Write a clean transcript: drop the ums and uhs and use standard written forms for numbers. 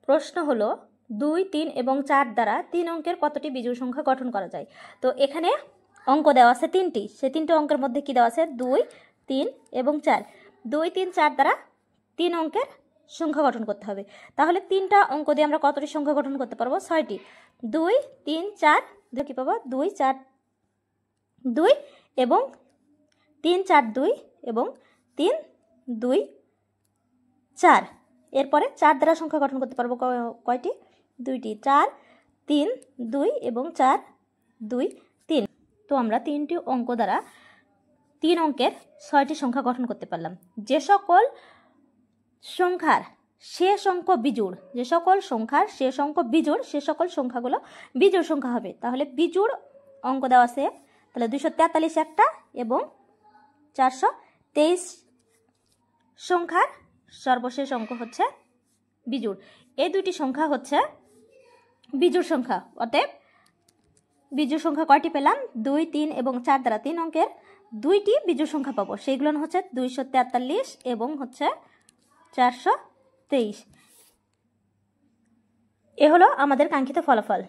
প্রশ্ন হলো 2, 3 এবং 4 দ্বারা 3 অঙ্কের কতটি বিজোড় সংখ্যা গঠন করা যায়। তো এখানে অঙ্ক দেওয়া আছে 3টি, সেই 3টি অঙ্কের মধ্যে কি দেওয়া আছে 2, 3 এবং 4। 2, 3, 4 দ্বারা 3 অঙ্কের সংখ্যা গঠন করতে হবে। তাহলে 3টা অঙ্ক দিয়ে আমরা কতটি সংখ্যা গঠন করতে পারবো? 6টি। 2, 3, 4 দিয়ে কি পাবো? 2, 4, 2 এবং 3, 4, 2 এবং 3, 2, 4। এরপরে 4 দ্বারা সংখ্যা গঠন করতে পারবো কয়টি? 2টি। 4, 3, 2 এবং 4, 2, 3। তো আমরা 3টি অঙ্ক দ্বারা 3 অঙ্কের 6টি সংখ্যা গঠন করতে পারলাম। যে সকল সংখ্যার শেষ অঙ্ক বিজোড়, যে সকল সংখ্যার শেষ অঙ্ক বিজোড়, সে সকল সংখ্যাগুলো বিজোড় সংখ্যা হবে। তাহলে বিজোড় অঙ্ক দেওয়া আছে, তাহলে 243 একটা এবং 423 সংখ্যার সর্বশেষ অঙ্ক হচ্ছে বিজোড়। এই দুইটি সংখ্যা হচ্ছে বিজোড় সংখ্যা। অতএব বিজোড় সংখ্যা কয়টি পেলাম? 2, 3 এবং 4 দ্বারা 3 অঙ্কের 2টি বিজোড় সংখ্যা পাবো। সেইগুলো হচ্ছে 243 এবং হচ্ছে 423। এ হলো আমাদের কাঙ্ক্ষিত ফলাফল।